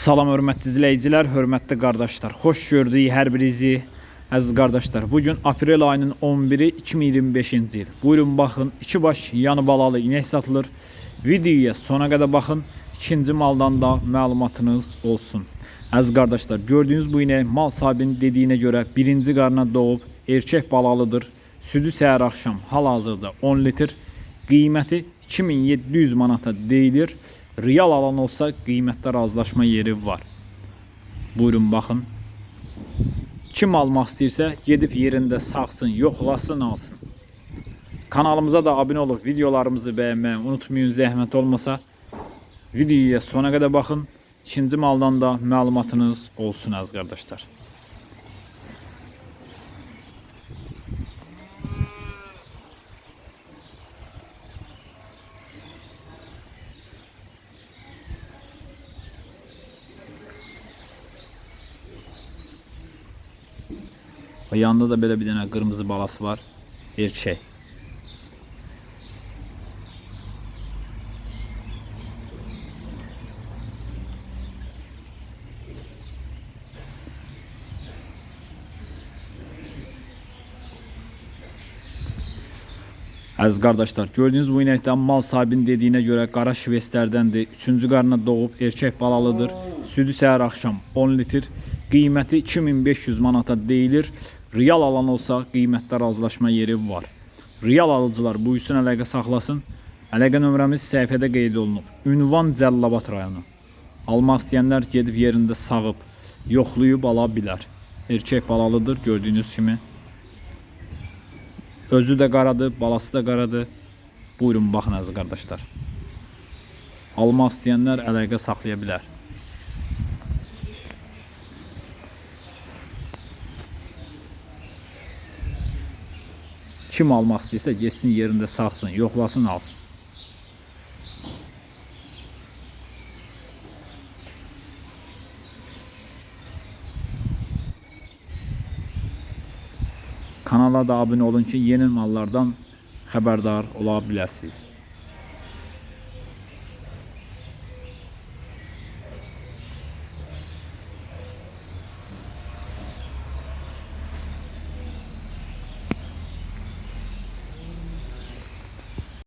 Salam hörmətli izləyicilər, hörmətli qardaşlar. Xoş gördük hər birinizi, əziz qardaşlar. Bugün aprel ayının 11-i 2025-ci il. Buyurun baxın, iki baş yanı balalı inək satılır. Videoya sona qədər baxın, ikinci maldan da məlumatınız olsun. Əziz qardaşlar, gördüyünüz bu inək mal sahibinin dediyinə görə birinci qarına doğub, erkək balalıdır. Südü səhər axşam hal-hazırda 10 litr. Qiyməti 2700 manata deyilir. Real alan olsa qiymətdə razılaşma yeri var. Buyurun baxın. Kim almaq istəyirsə gedib yerində saxsın, yoxlasın, alsın. Kanalımıza da abunə olub videolarımızı bəyənməyi unutmayın, zəhmət olmasa. Videoya sona qədər baxın. İkinci maldan da məlumatınız olsun əziz qardaşlar. Yanında da böyle bir tane kırmızı balası var. Erkek. Əziz qardaşlar, gördüğünüz bu inəkdən mal sahibinin dediyinə görə qara şvestlərdəndir. 3-cü qarına doğub erkek balalıdır. Südü səhər axşam 10 litr. Qiyməti 2500 manata deyilir. Real alan olsa qiymətdə razılaşma yeri var. Real alıcılar bu üstün əlaqə saxlasın. Əlaqə nömrəmiz səhifədə qeyd olunub. Ünvan Cəlilabad rayonu. Almaq istəyənlər gedib yerində sağıb, yoxlayıb ala bilər. Erkek balalıdır gördüyünüz kimi. Özü də qaradır, balası da qaradır. Buyurun baxın əziz qardaşlar. Almaq istəyənlər əlaqə saxlaya bilər. Kim almaq istəyirsə getsin yerində saxsın, yoxlasın, alsın. Kanala da abunə olun ki, yeni mallardan xəbərdar ola biləsiniz.